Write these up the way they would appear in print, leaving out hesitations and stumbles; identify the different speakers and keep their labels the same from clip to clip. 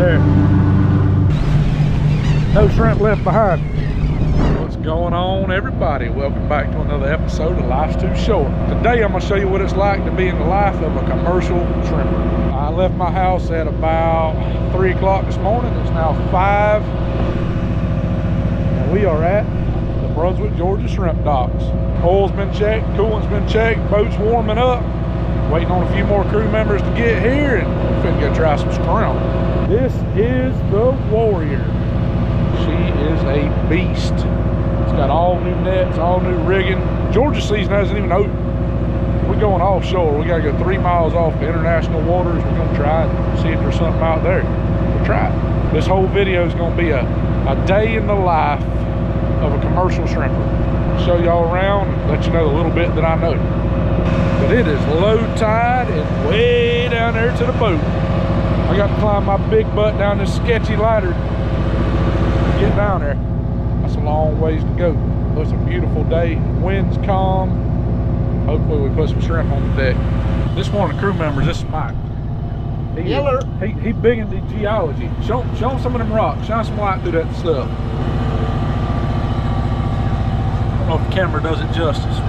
Speaker 1: there. No shrimp left behind. What's going on, everybody? Welcome back to another episode of Life's Too Short. Today I'm going to show you what it's like to be in the life of a commercial shrimper. I left my house at about 3 o'clock this morning. It's now 5. And we are at the Brunswick, Georgia shrimp docks. Oil's been checked, coolant's been checked, boat's warming up. Waiting on a few more crew members to get here, and we're finna go try some shrimp. This is the Warrior. She is a beast. It's got all new nets, all new rigging. Georgia season hasn't even opened. We're going offshore. We gotta go 3 miles off the international waters. We're gonna try and see if there's something out there. We'll try it. This whole video is gonna be a day in the life of a commercial shrimper. Show y'all around and let you know the little bit that I know. But it is low tide and way down there to the boat. I got to climb my big butt down this sketchy ladder to get down there. That's a long ways to go. But it's a beautiful day. Wind's calm. Hopefully we put some shrimp on the deck. This one of the crew members, this is Mike. He big into geology. Show him some of them rocks. Shine some light through that stuff. I don't know if the camera does it justice.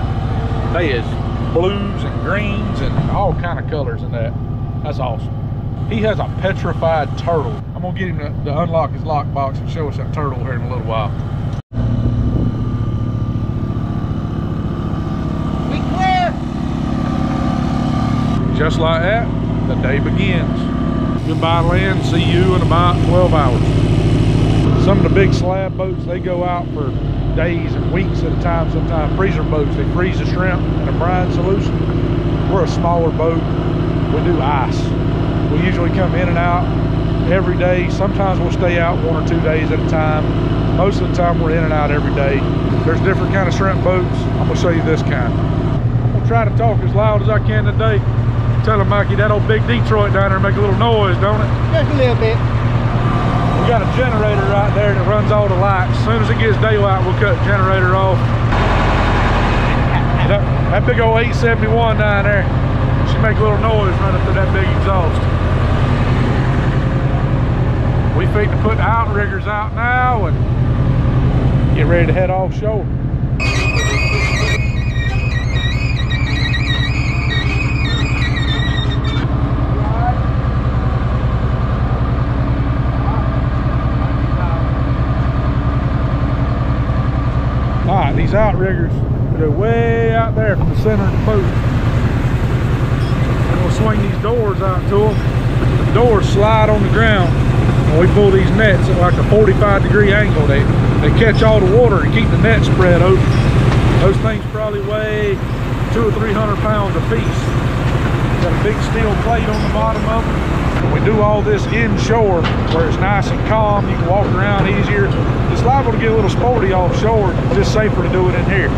Speaker 1: They is blues and greens and all kind of colors in that. That's awesome. He has a petrified turtle. I'm gonna get him to unlock his lockbox and show us that turtle here in a little while.
Speaker 2: We clear.
Speaker 1: Just like that, the day begins. Goodbye land, see you in about 12 hours. Some of the big slab boats, they go out for days and weeks at a time. Sometimes freezer boats, they freeze the shrimp in a brine solution. We're a smaller boat. We do ice. We usually come in and out every day. Sometimes we'll stay out 1 or 2 days at a time. Most of the time we're in and out every day. There's different kind of shrimp boats. I'm gonna show you this kind. I'm gonna try to talk as loud as I can today. Tell him, Mikey, that old big Detroit down there make a little noise, don't it?
Speaker 2: Just a little bit.
Speaker 1: We got a generator right there that runs all the lights. As soon as it gets daylight, we'll cut the generator off. That big old 871 down there, she make a little noise running through that big exhaust. We think to put the outriggers out now and get ready to head offshore. Alright, these outriggers, they're way out there from the center of the boat. I'm gonna swing these doors out to them. The doors slide on the ground. When we pull these nets at like a 45-degree angle, they catch all the water and keep the net spread open. Those things probably weigh 200 or 300 pounds a piece. Got a big steel plate on the bottom of them. When we do all this inshore, where it's nice and calm, you can walk around easier. It's liable to get a little sporty offshore. It's just safer to do it in here.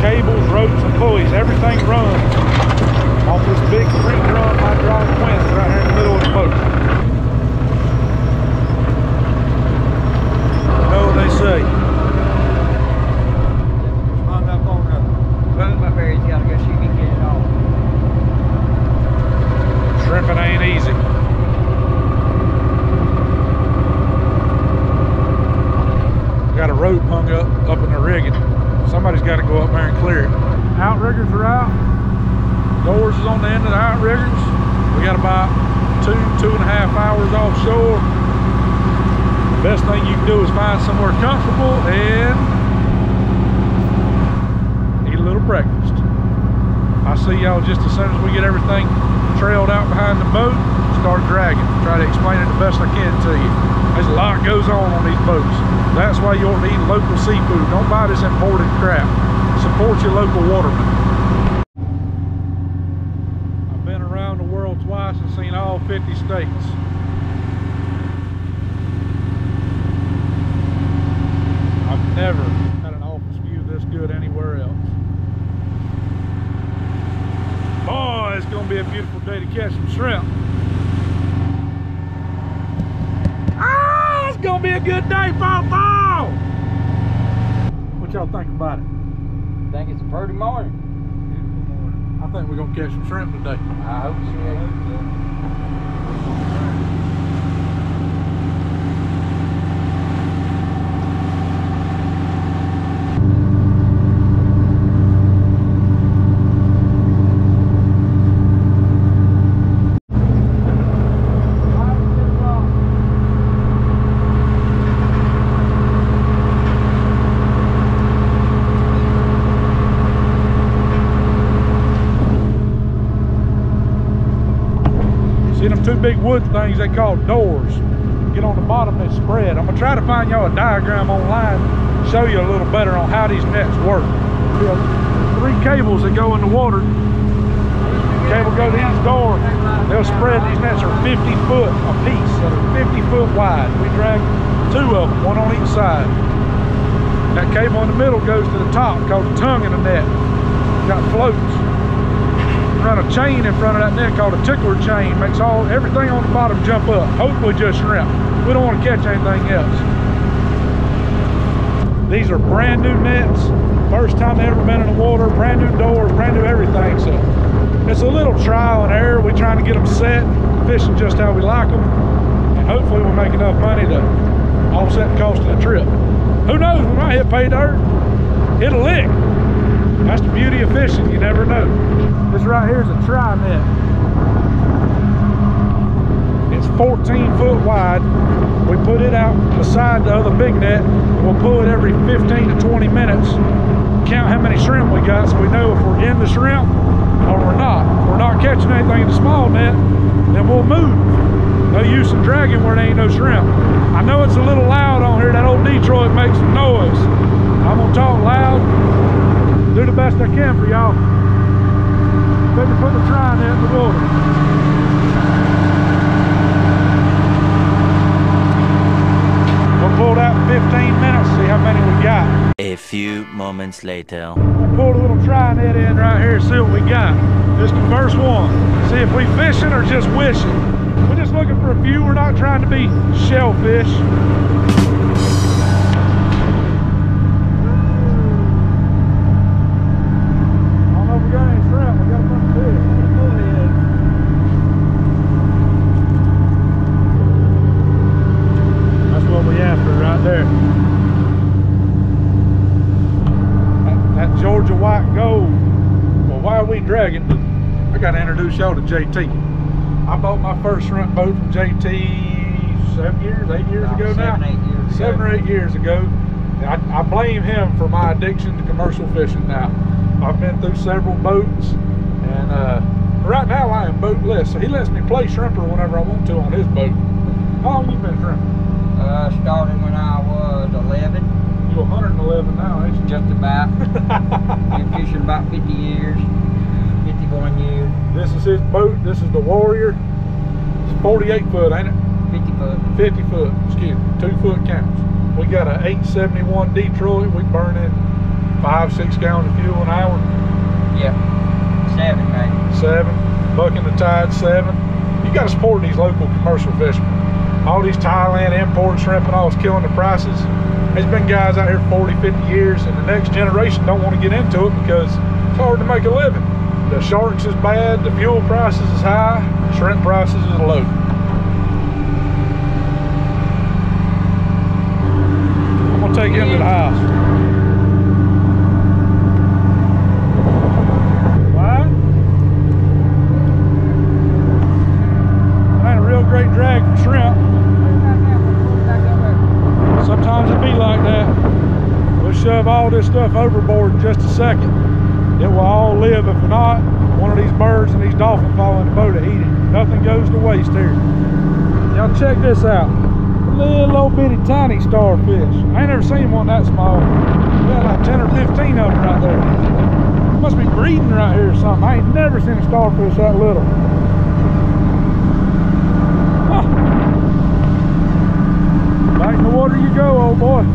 Speaker 1: Cables, ropes, and pulleys, everything runs off this big 3-drum hydraulic winch right here in the middle of the boat. You know what they say?
Speaker 2: Hung up on the boom up there, he's got to go shoot me, get it off.
Speaker 1: Shrimping ain't easy. Got a rope hung up in the rigging. Somebody's got to go up there and clear it. Outriggers are out. Doors is on the end of the outriggers. We got about 2.5 hours offshore. The best thing you can do is find somewhere comfortable and eat a little breakfast. I'll see y'all just as soon as we get everything trailed out behind the boat. Start dragging. Try to explain it the best I can to you. There's a lot goes on these boats. That's why you ought to eat local seafood. Don't buy this imported crap. Support your local watermen. I've been around the world twice and seen all 50 states. never had an office view this good anywhere else. Boy, it's gonna be a beautiful day to catch some shrimp. Ah, it's gonna be a good day, Paw. What y'all think about it?
Speaker 2: I think it's a pretty morning.
Speaker 1: Beautiful morning. I think we're gonna catch some shrimp today.
Speaker 2: I hope so.
Speaker 1: See them two big wood things they call doors. Get on the bottom, they spread. I'm gonna try to find y'all a diagram online, show you a little better on how these nets work. There's 3 cables that go in the water. Cable go to each door. They'll spread. These nets are 50 foot a piece, so they're 50 foot wide. We drag 2 of them, 1 on each side. That cable in the middle goes to the top, called the tongue in the net. Got floats. Run a chain in front of that net called a tickler chain. Makes everything on the bottom jump up. Hopefully just shrimp. We don't want to catch anything else. These are brand new nets. First time they ever been in the water. Brand new doors, brand new everything. So it's a little trial and error. We're trying to get them set, fishing just how we like them. And hopefully we'll make enough money to offset the cost of the trip. Who knows, we might hit pay dirt. Hit a lick. That's the beauty of fishing, you never know. This right here is a tri net. It's 14 foot wide. We put it out beside the other big net. We'll pull it every 15 to 20 minutes. Count how many shrimp we got so we know if we're in the shrimp or we're not. If we're not catching anything in the small net, then we'll move. No use in dragging where there ain't no shrimp. I know it's a little loud on here. That old Detroit makes some noise. I'm gonna talk loud. Do the best I can for y'all. Better put the tri net in the water. We'll pull that in 15 minutes, see how many we got.
Speaker 3: A few moments later.
Speaker 1: We'll pull a little tri net in right here, see what we got. Just the first one. See if we fishing or just wishing. We're just looking for a few. We're not trying to be shellfish. There. That Georgia white gold. Well, why are we dragging? I gotta introduce y'all to JT. I bought my first shrimp boat from JT 8 years ago now. 7 or 8 years ago. I blame him for my addiction to commercial fishing now. I've been through several boats, and right now I am boatless. So he lets me play shrimper whenever I want to on his boat. How long you been shrimping?
Speaker 2: Started when I was 11.
Speaker 1: You're 111 now, ain't you?
Speaker 2: Just about. Been fishing about 50 years. 51 years.
Speaker 1: This is his boat. This is the Warrior. It's 48 foot, ain't it?
Speaker 2: 50 foot.
Speaker 1: 50 foot, excuse me. 2 foot counts. We got a 871 Detroit. We burn in 5-6 gallons of fuel an hour.
Speaker 2: Yeah. 7 maybe.
Speaker 1: 7. Bucking the tide 7. You got to support these local commercial fishermen. All these Thailand import shrimp and all is killing the prices. There's been guys out here 40, 50 years, and the next generation don't want to get into it because it's hard to make a living. The sharks is bad, the fuel prices is high, shrimp prices is low. I'm gonna take him to the house. What? That ain't a real great drag for shrimp. Sometimes it be like that. We'll shove all this stuff overboard in just a second. It will all live. If not, one of these birds and these dolphins fall in the boat to eat it. Nothing goes to waste here. Y'all check this out. A little old bitty tiny starfish. I ain't never seen one that small. We got like 10 or 15 of them right there. Must be breeding right here or something. I ain't never seen a starfish that little. Back in the water you go, old boy.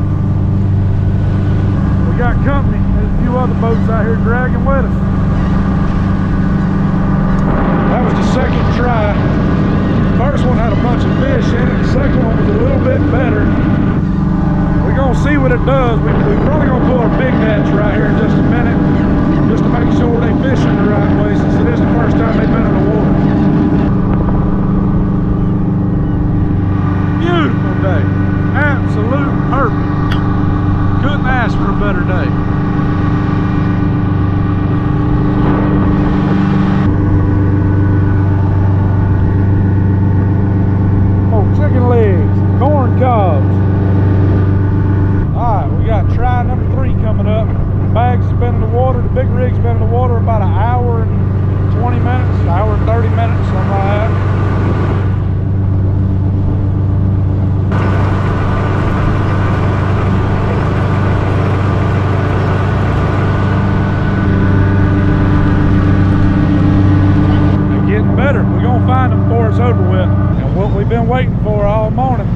Speaker 1: find them before it's over with. And what we've been waiting for all morning,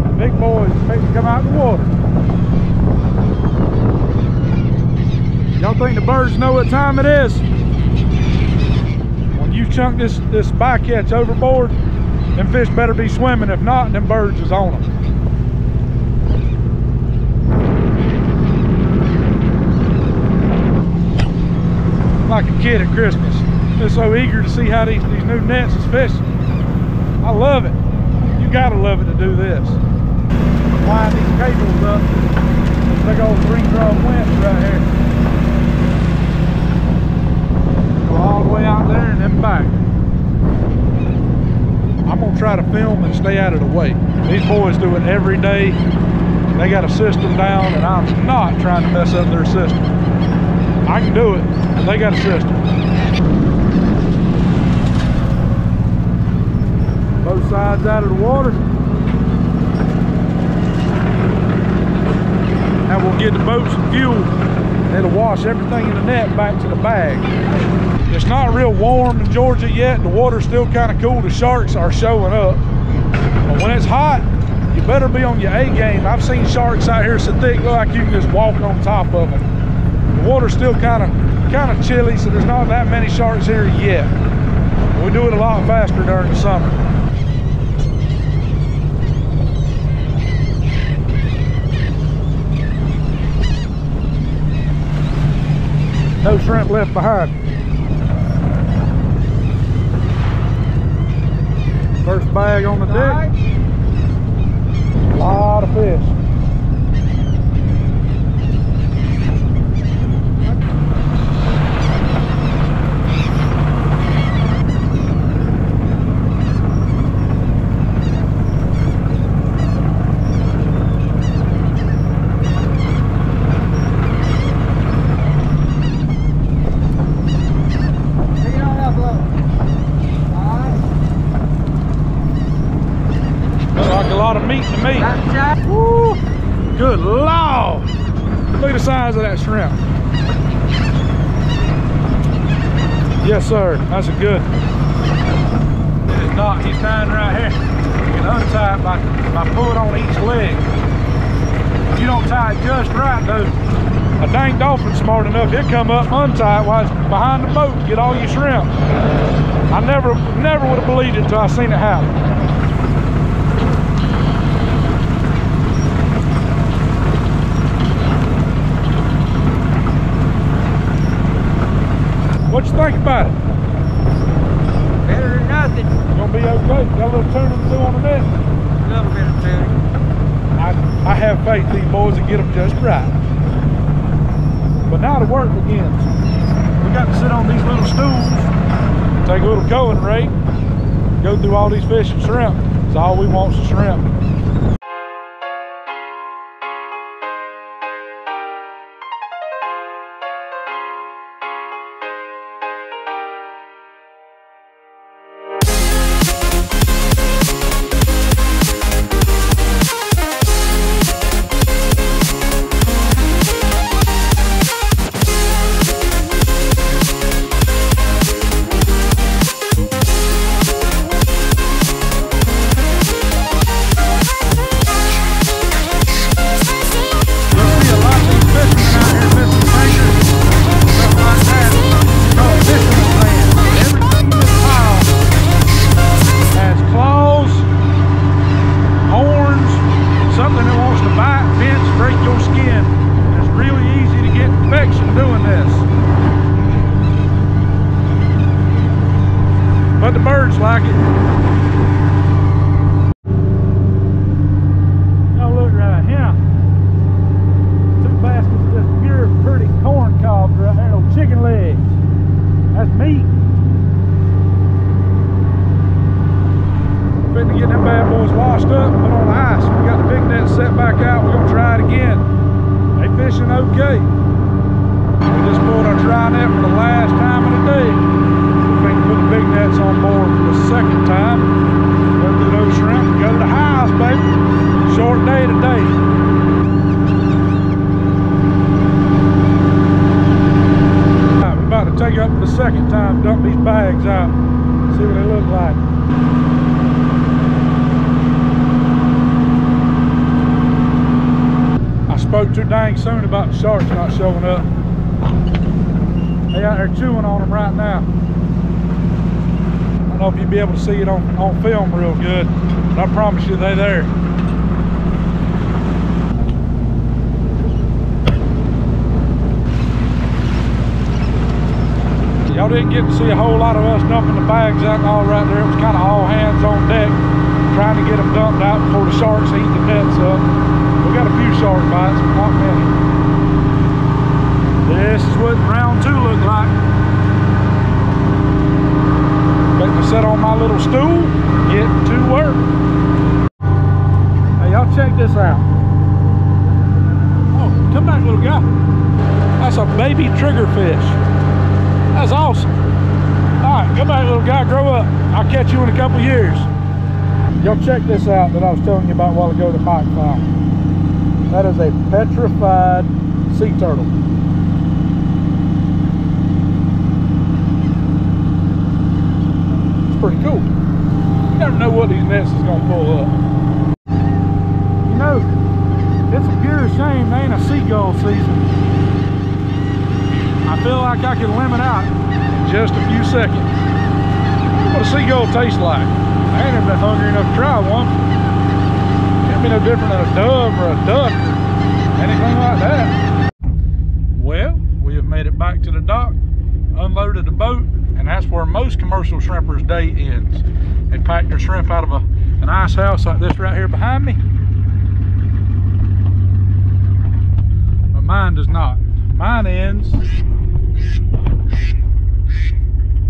Speaker 1: the big boys fixing to come out of the water. Y'all think the birds know what time it is? When you chunk this bycatch overboard, them fish better be swimming. If not, them birds is on them. Like a kid at Christmas. Just so eager to see how these new nets is fishing. I love it. You gotta love it to do this. Line these cables up. Big old 3-drum winch right here. Go all the way out there and then back. I'm gonna try to film and stay out of the way. These boys do it every day. They got a system down, and I'm not trying to mess up their system. I can do it, but they got a system. Both sides out of the water. And we'll get the boat some fuel. It'll wash everything in the net back to the bag. It's not real warm in Georgia yet. The water's still kind of cool. The sharks are showing up. But when it's hot, you better be on your A game. I've seen sharks out here so thick, look like you can just walk on top of them. The water's still kind of chilly, so there's not that many sharks here yet. We do it a lot faster during the summer. No shrimp left behind. First bag on the deck. A lot of fish. Meat to me. Woo. Good Lord. Look at the size of that shrimp. Yes, sir. That's a good. It is not. He's tying right here. You can untie it by pulling on each leg. If you don't tie it just right, though, a dang dolphin smart enough, he'll come up, untie it while it's behind the boat, get all your shrimp. I never would have believed it until I seen it happen. What you think about it?
Speaker 2: Better than nothing.
Speaker 1: Gonna be okay. Got a little tuning to do on the net.
Speaker 2: A little bit of tuning.
Speaker 1: I have faith these boys will get them just right. But now the work begins. We got to sit on these little stools, take a little going rate, go through all these fish and shrimp. That's all we want is shrimp. But the birds like it. Y'all look right here. 2 baskets of just pure pretty corn cobs right there, those chicken legs. That's meat. Fitting to get them bad boys washed up and put on the ice. We got the big net set back out. We're gonna try it again. They fishing okay. We just pulled our dry net for the last time of the day. Put the big nets on board for the second time. Go through those shrimp and go to the house, baby. Short day today. All right, we're about to take up for the second time, dump these bags out. See what they look look like. I spoke too dang soon about the sharks not showing up. They out there chewing on them right now. I don't know if you'll be able to see it on film real good, but I promise you they're there. Y'all didn't get to see a whole lot of us dumping the bags out and all right there. It was kind of all hands on deck, trying to get them dumped out before the sharks eat the nets up. We got a few shark bites, but not many. This is what round 2 looked like. Letting me sit on my little stool, get to work. Hey, y'all check this out. Oh, come back, little guy. That's a baby triggerfish. That's awesome. All right, come back, little guy, grow up. I'll catch you in a couple years. Y'all check this out that I was telling you about a while ago that Mike found. That is a petrified sea turtle. It's pretty cool. You never know what these nets is gonna pull up. You know, it's a pure shame they ain't a seagull season. I feel like I can limit out in just a few seconds. What a seagull tastes like. I ain't even been hungry enough to try one. Can't be no different than a dove or a duck or anything like that. Well, we have made it back to the dock, unloaded the boat, and that's where most commercial shrimpers' day ends. They pack their shrimp out of an ice house like this right here behind me. But mine does not. Mine ends.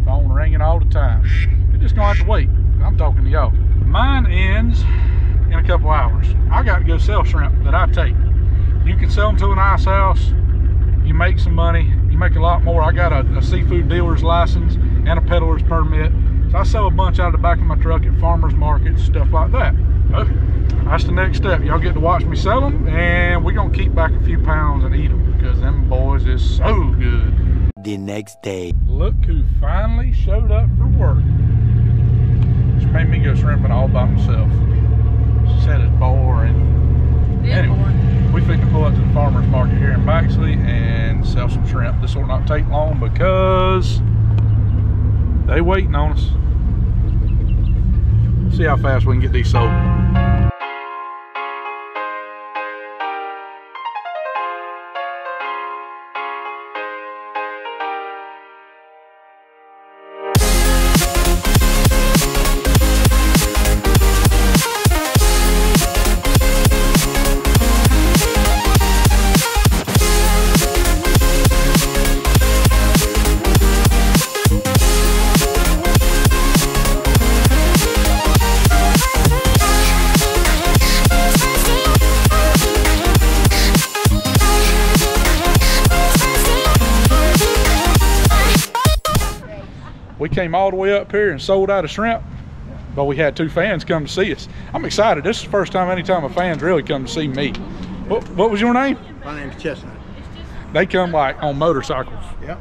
Speaker 1: Phone ringing all the time. You're just gonna have to wait. I'm talking to y'all. Mine ends in a couple hours. I got to go sell shrimp that I take. You can sell them to an ice house. You make some money. You make a lot more. I got a seafood dealer's license and a peddler's permit. So I sell a bunch out of the back of my truck at farmers markets, stuff like that. But that's the next step. Y'all get to watch me sell them, and we're gonna keep back a few pounds and eat them because them boys is so good.
Speaker 3: The next day.
Speaker 1: Look who finally showed up for work. She made me go shrimping all by myself. She said it's boring. Anyway, we finna pull up to the farmer's market here in Baxley and sell some shrimp. This will not take long because they waiting on us. See how fast we can get these sold. We came all the way up here and sold out of shrimp, but we had 2 fans come to see us. I'm excited. This is the first time anytime a fan's really come to see me. What was your name?
Speaker 4: My name's Chestnut.
Speaker 1: They come like on motorcycles.
Speaker 4: Yep.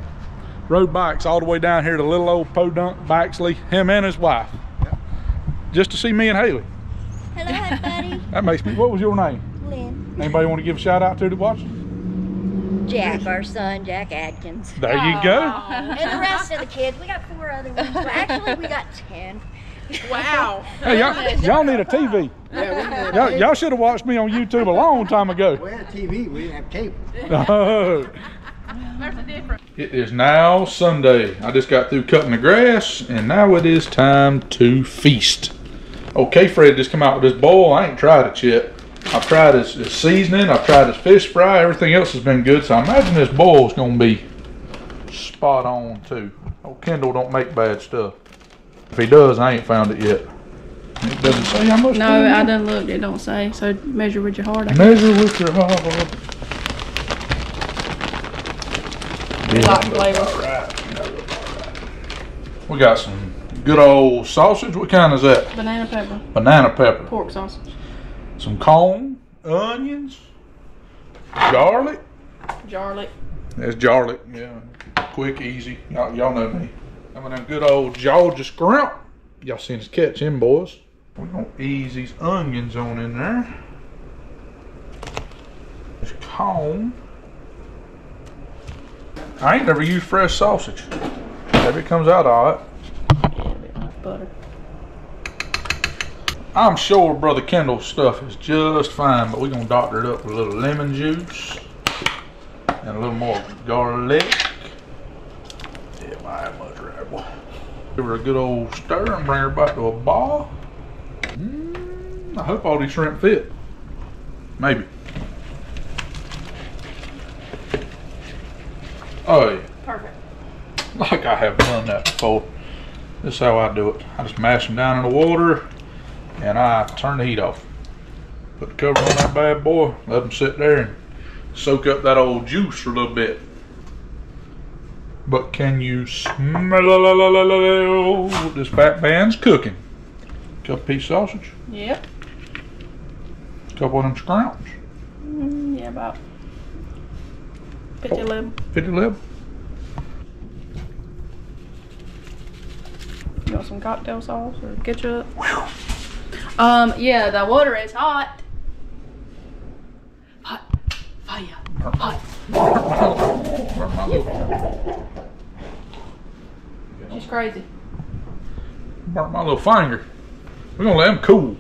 Speaker 1: Rode bikes all the way down here to little old Podunk, Baxley, him and his wife.
Speaker 4: Yep.
Speaker 1: Just to see me and Haley.
Speaker 5: Hello, buddy.
Speaker 1: That makes me, what was your name?
Speaker 5: Lynn.
Speaker 1: Anybody want to give a shout out to that watch?
Speaker 5: Jack, our son, Jack Atkins.
Speaker 1: There you go.
Speaker 5: And the rest of the kids. We got 4 other ones. Well, actually, we got 10.
Speaker 6: Wow.
Speaker 1: Hey, y'all need a TV.
Speaker 4: Yeah,
Speaker 1: Y'all should have watched me on YouTube a long time ago.
Speaker 4: we had a TV, we didn't have cable.
Speaker 1: Oh.
Speaker 6: There's a difference.
Speaker 1: It is now Sunday. I just got through cutting the grass, and now it is time to feast. Okay, Fred just come out with this boil. I ain't tried it yet. I've tried his seasoning. I've tried his fish fry. Everything else has been good, so I imagine this boil is going to be spot on too. Old Kendall don't make bad stuff. If he does, I ain't found it yet. It doesn't say how much.
Speaker 6: No, I done looked. It don't say. So measure with your heart. I
Speaker 1: Measure with your heart.
Speaker 6: like flavor.
Speaker 1: We got some good old sausage. What kind is that?
Speaker 6: Banana pepper.
Speaker 1: Banana pepper.
Speaker 6: Pork sausage.
Speaker 1: Some corn, onions, garlic.
Speaker 6: Garlic.
Speaker 1: There's garlic. Yeah, quick, easy. Y'all know me. Some of them good old Georgia scrimp. Y'all seen us catch him, boys. We're gonna ease these onions on in there. This corn. I ain't never used fresh sausage. Maybe it comes out all right.
Speaker 6: Yeah, a bit like butter.
Speaker 1: I'm sure Brother Kendall's stuff is just fine, but we're gonna doctor it up with a little lemon juice and a little more garlic. Yeah, I have much right, boy. Give her a good old stir and bring her back to a ball. I hope all these shrimp fit. Maybe. Oh yeah.
Speaker 6: Perfect.
Speaker 1: Like I have done that before. This is how I do it. I just mash them down in the water and I turn the heat off. Put the cover on that bad boy, let them sit there and soak up that old juice for a little bit. But can you smell this fat man's cooking? Couple piece sausage.
Speaker 6: Yep.
Speaker 1: Couple of them scrounge.
Speaker 6: Yeah, about 50 lib.
Speaker 1: 50 lib.
Speaker 6: You want some cocktail sauce or ketchup? Yeah, the water is hot. Hot. Fire. Hot. She's crazy.
Speaker 1: Burnt my little finger. We're gonna let them cool.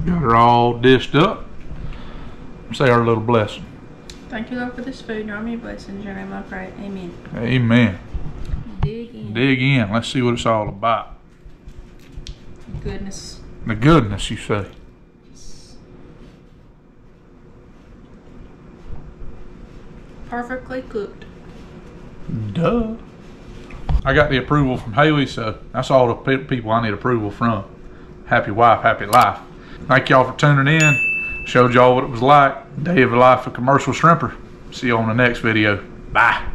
Speaker 1: Got her all dished up. Say our little blessing.
Speaker 6: Thank you, Lord, for this food. Draw me your blessings. Your name I pray. Amen.
Speaker 1: Amen.
Speaker 6: Dig in.
Speaker 1: Dig in. Let's see what it's all about.
Speaker 6: Goodness.
Speaker 1: The goodness, you say.
Speaker 6: Perfectly cooked.
Speaker 1: Duh. I got the approval from Haley, so that's all the people I need approval from. Happy wife, happy life. Thank y'all for tuning in. Showed y'all what it was like. Day of the life of commercial shrimper. See you on the next video. Bye.